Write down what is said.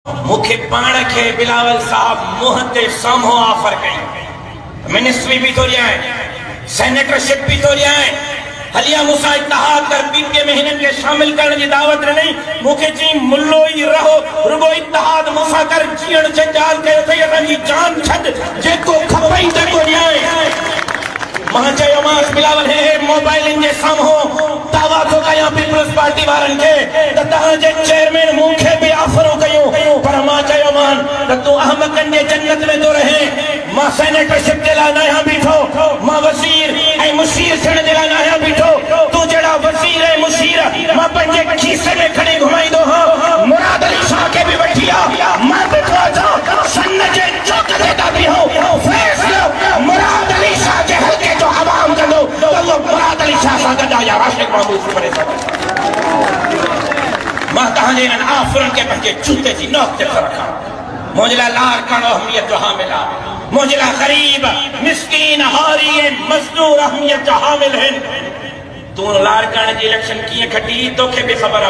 मुखे पाण के बिलावल साहब मुंह ते साम्हूं ऑफर कई, मिनिस्ट्री भी तो लिया है, सेनेटरशिप भी तो लिया है, हलिया मूंसां इत्तेहाद तरतीब के महीनन के शामिल करने की दावत नहीं। मुखे चई मुल्लो ही रहो, रुगो इत्तेहाद मूंसां कर जीण जंजाल कयो थई असांजी जान छड जेको खपई ते को लिया है। मां चयो मां बिलावल है मोबाइल जे साम्हूं दावा तो कया पीपल्स पार्टी वारन के त तहां जे चेयरमैन मुखे भी ऑफरो कयो, पर मां चयो मान त तू अहमकन जे जन्नत में तो रहे। मां सेनेटरशिप जे लाइ नया बीठो, मां वजीर ऐं मुशीर थियण जे लाइ नया बीठो। तू जड़ा वजीर ऐं मुशीर मां पंहिंजे खीसे में खणी घुमाईंदो हां। मुराद अली शाह के भी वठिया मां बीठो अचां सन जे चौक ते ता बीहो। फैसलो मुराद अली शाह जे हल्के जो आवाम कंदो तो मुराद अली शाह सां गॾु या राशिद महमूद करे सघे। मां तव्हांजे इन्हनि आफरनि के पंहिंजे जूते जी नोक ते रखां। मुंहिंजे लाइ लार करणो अहमियत जो हामिल आहे, मुंहिंजे लाइ ग़रीब मिस्कीन हारी ऐं मज़दूर अहमियत जो हामिल आहिनि। तूं लार करण जी इलेक्शन कीअं खटी तोखे बि ख़बर आहे।